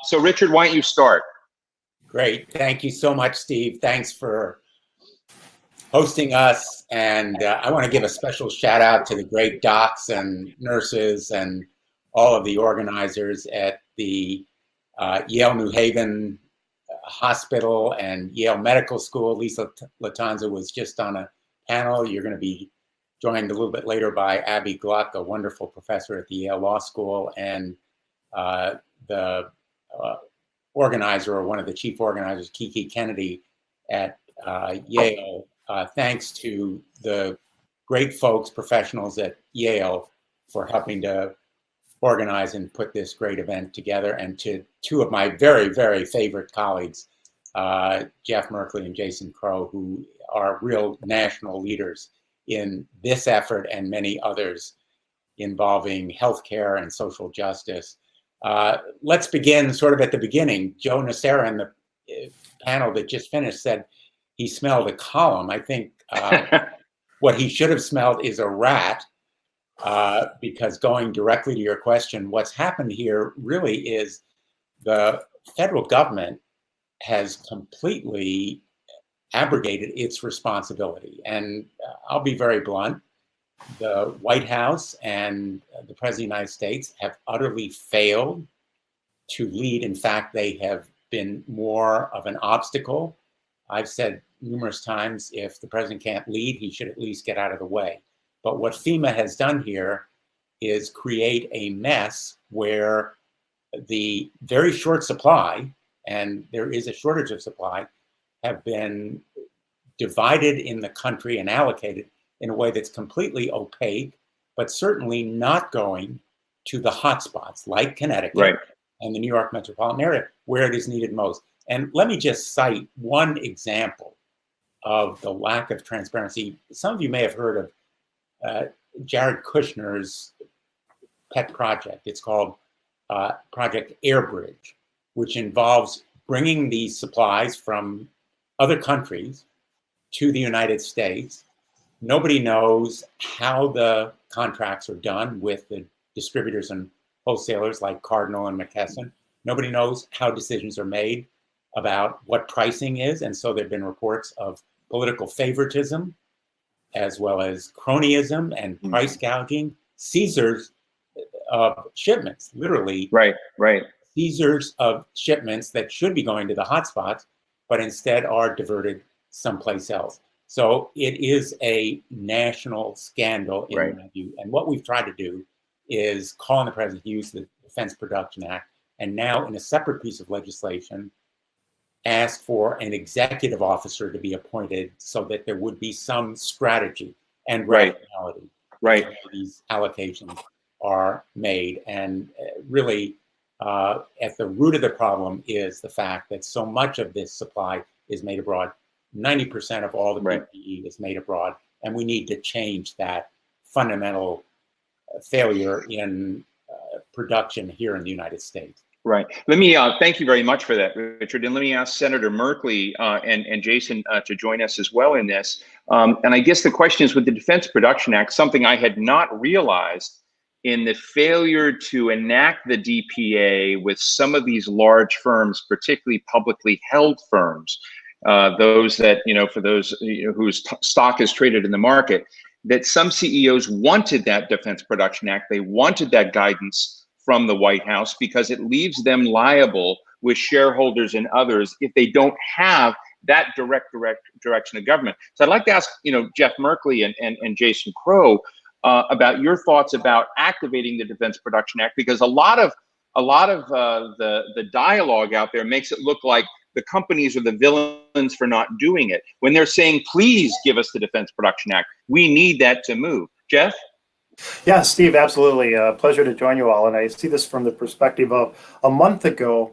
So Richard, why don't you start? Great. Thank you so much, Steve. Thanks for hosting us. And I want to give a special shout out to the great docs and nurses and all of the organizers at the Yale New Haven Hospital and Yale Medical School. Lisa Latanza was just on a panel. You're going to be joined a little bit later by Abby Gluck, a wonderful professor at the Yale Law School, and the organizer, or one of the chief organizers, Kiki Kennedy at Yale. Thanks to the great folks, professionals at Yale, for helping to organize and put this great event together, and to two of my very, very favorite colleagues, Jeff Merkley and Jason Crow, who are real national leaders in this effort and many others involving healthcare and social justice. Let's begin sort of at the beginning. Joe Nocera in the panel that just finished said he smelled a column. I think what he should have smelled is a rat, because going directly to your question, what's happened here really is the federal government has completely abrogated its responsibility. And I'll be very blunt. The White House and the President of the United States have utterly failed to lead. In fact, they have been more of an obstacle. I've said numerous times, if the president can't lead, he should at least get out of the way. But what FEMA has done here is create a mess where the very short supply, and there is a shortage of supply, have been divided in the country and allocated in a way that's completely opaque, but certainly not going to the hotspots like Connecticut and the New York metropolitan area where it is needed most. And let me just cite one example of the lack of transparency. Some of you may have heard of Jared Kushner's pet project. It's called Project Airbridge, which involves bringing these supplies from other countries to the United States. Nobody knows how the contracts are done with the distributors and wholesalers like Cardinal and McKesson. Nobody knows how decisions are made about what pricing is. And so there have been reports of political favoritism, as well as cronyism and price gouging, seizures of shipments, literally. Seizures of shipments that should be going to the hotspots, but instead are diverted someplace else. So it is a national scandal in my view. And what we've tried to do is call on the president to use the Defense Production Act, and now in a separate piece of legislation, ask for an executive officer to be appointed so that there would be some strategy and rationality. These allocations are made. And really, at the root of the problem is the fact that so much of this supply is made abroad. 90% of all the PPE is made abroad, and we need to change that fundamental failure in production here in the United States. Let me thank you very much for that, Richard. And let me ask Senator Merkley and Jason to join us as well in this. And I guess the question is, with the Defense Production Act, something I had not realized in the failure to enact the DPA with some of these large firms, particularly publicly held firms, those that, for those whose stock is traded in the market, that some CEOs wanted that Defense Production Act. They wanted that guidance from the White House because it leaves them liable with shareholders and others if they don't have that direct direction of government. So I'd like to ask, Jeff Merkley and Jason Crow about your thoughts about activating the Defense Production Act, because a lot of the dialogue out there makes it look like the companies are the villains for not doing it, when they're saying, please give us the Defense Production Act. We need that to move. Jeff? Yeah, Steve, absolutely. Pleasure to join you all. And I see this from the perspective of a month ago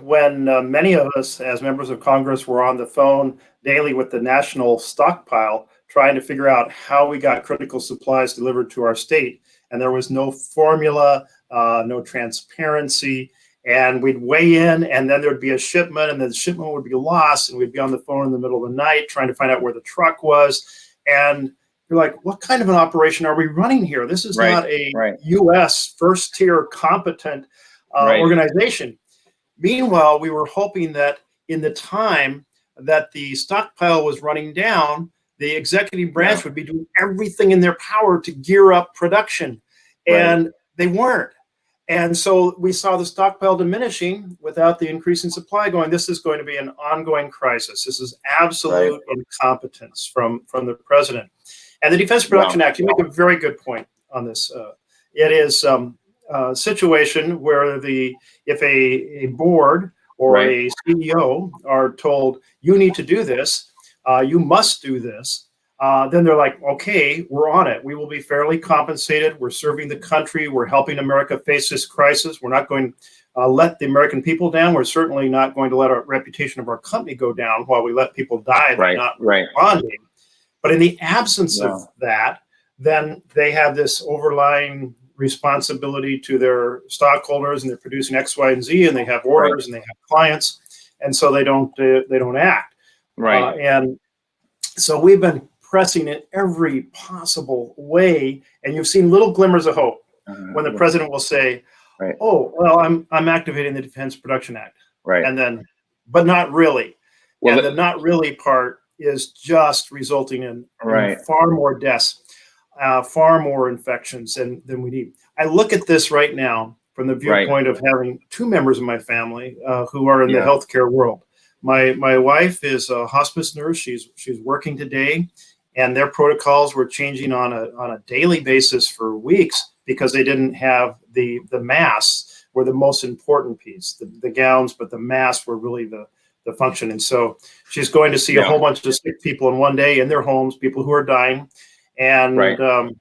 when many of us as members of Congress were on the phone daily with the national stockpile trying to figure out how we got critical supplies delivered to our state. And there was no formula, no transparency. And we'd weigh in, and then there'd be a shipment, and then the shipment would be lost, and we'd be on the phone in the middle of the night trying to find out where the truck was. And you're like, what kind of an operation are we running here? This is not a U.S. first-tier competent organization. Meanwhile, we were hoping that in the time that the stockpile was running down, the executive branch would be doing everything in their power to gear up production, and they weren't. And so we saw the stockpile diminishing without the increase in supply going. This is going to be an ongoing crisis. This is absolute incompetence from the president. And the Defense Production Act, you make a very good point on this. It is a situation where if a board or a CEO are told, you need to do this, you must do this, then they're like, okay, we're on it. We will be fairly compensated. We're serving the country. We're helping America face this crisis. We're not going to let the American people down. We're certainly not going to let our reputation of our company go down while we let people die by not responding. But in the absence of that, then they have this overlying responsibility to their stockholders, and they're producing X, Y, and Z, and they have orders and they have clients, and so they don't act. And so we've been pressing in every possible way, and you've seen little glimmers of hope when the president will say, "Oh, well, I'm activating the Defense Production Act," and then, but not really. And the not really part is just resulting in far more deaths, far more infections than we need. I look at this right now from the viewpoint of having two members of my family who are in the healthcare world. My wife is a hospice nurse. She's working today, and their protocols were changing on a daily basis for weeks because they didn't have the masks were the most important piece. The gowns, but the masks were really the function. And so she's going to see a whole bunch of sick people in one day in their homes, people who are dying. And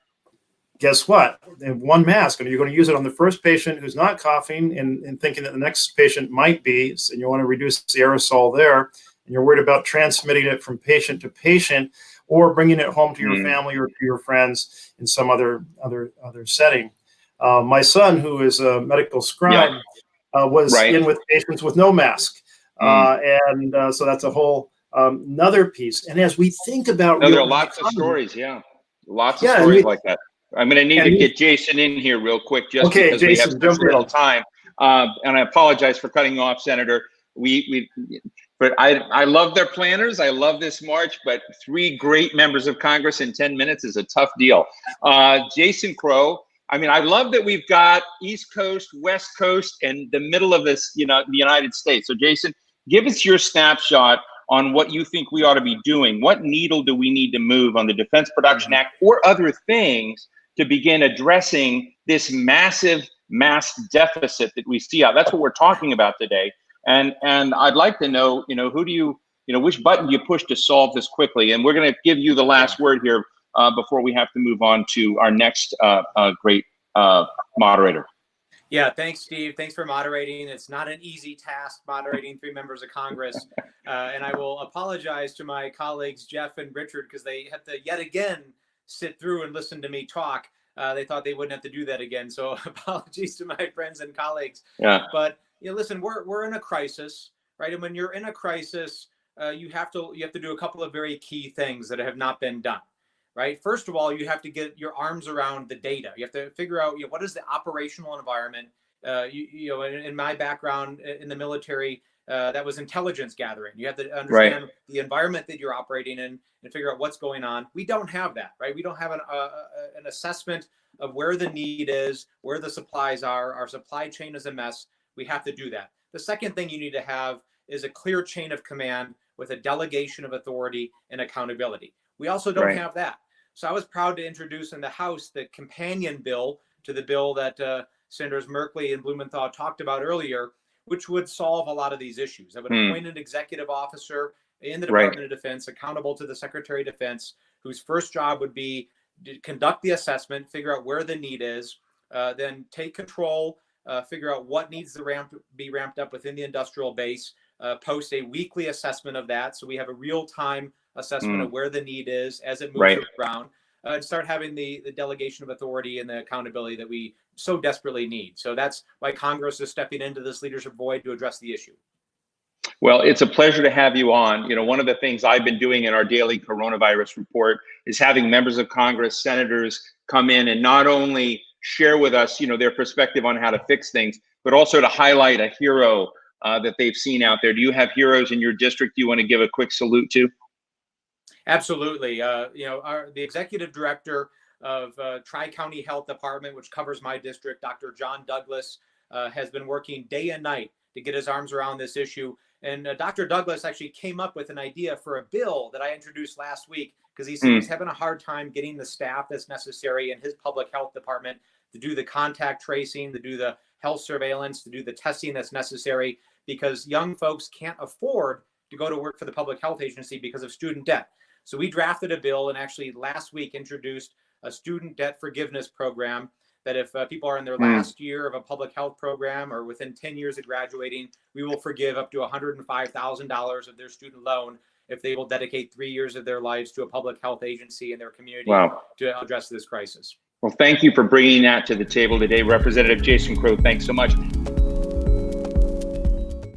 guess what? They have one mask, and you're going to use it on the first patient who's not coughing and thinking that the next patient might be, and you want to reduce the aerosol there, and you're worried about transmitting it from patient to patient or bringing it home to your family or to your friends in some other setting. My son, who is a medical scribe, was in with patients with no mask. So that's a whole another piece. And as we think about there are lots of stories, lots of stories like that. I'm going to need to get Jason in here real quick, just because we have such little time. And I apologize for cutting you off, Senator. But I love their planners. I love this march, but 3 great members of Congress in 10 minutes is a tough deal. Jason Crow. I mean, I love that we've got East Coast, West Coast, and the middle of this, the United States. So, Jason, give us your snapshot on what you think we ought to be doing. What needle do we need to move on the Defense Production Act or other things to begin addressing this massive mass deficit that we see out? That's what we're talking about today. And I'd like to know, who do you, which button do you push to solve this quickly? And we're going to give you the last word here before we have to move on to our next great moderator. Yeah, thanks, Steve. Thanks for moderating. It's not an easy task moderating 3 members of Congress. And I will apologize to my colleagues, Jeff and Richard, because they have to yet again sit through and listen to me talk. They thought they wouldn't have to do that again. So apologies to my friends and colleagues. But listen, we're in a crisis, right? And when you're in a crisis, you have to do a couple of very key things that have not been done. Right. First of all, you have to get your arms around the data. You have to figure out what is the operational environment. In my background in the military, that was intelligence gathering. You have to understand the environment that you're operating in and figure out what's going on. We don't have that, right? We don't have an assessment of where the need is, where the supplies are. Our supply chain is a mess. We have to do that. The second thing you need to have is a clear chain of command with a delegation of authority and accountability. We also don't have that. So I was proud to introduce in the House the companion bill to the bill that Senators Merkley and Blumenthal talked about earlier, which would solve a lot of these issues. That would appoint an executive officer in the Department of Defense, accountable to the Secretary of Defense, whose first job would be to conduct the assessment, figure out where the need is, then take control, figure out what needs to be ramped up within the industrial base, post a weekly assessment of that. So we have a real-time assessment of where the need is as it moves around, and start having the delegation of authority and the accountability that we so desperately need. So that's why Congress is stepping into this leadership void to address the issue. Well, it's a pleasure to have you on. One of the things I've been doing in our daily coronavirus report is having members of Congress, senators come in and not only share with us, their perspective on how to fix things, but also to highlight a hero that they've seen out there? Do you have heroes in your district you want to give a quick salute to? Absolutely. The executive director of Tri-County Health Department, which covers my district, Dr. John Douglas, has been working day and night to get his arms around this issue. And Dr. Douglas actually came up with an idea for a bill that I introduced last week because he's having a hard time getting the staff that's necessary in his public health department to do the contact tracing, to do the health surveillance, to do the testing that's necessary, because young folks can't afford to go to work for the public health agency because of student debt. So we drafted a bill and actually last week introduced a student debt forgiveness program that if people are in their last year of a public health program or within 10 years of graduating, we will forgive up to $105,000 of their student loan if they will dedicate 3 years of their lives to a public health agency in their community to address this crisis. Well, thank you for bringing that to the table today. Representative Jason Crow, thanks so much.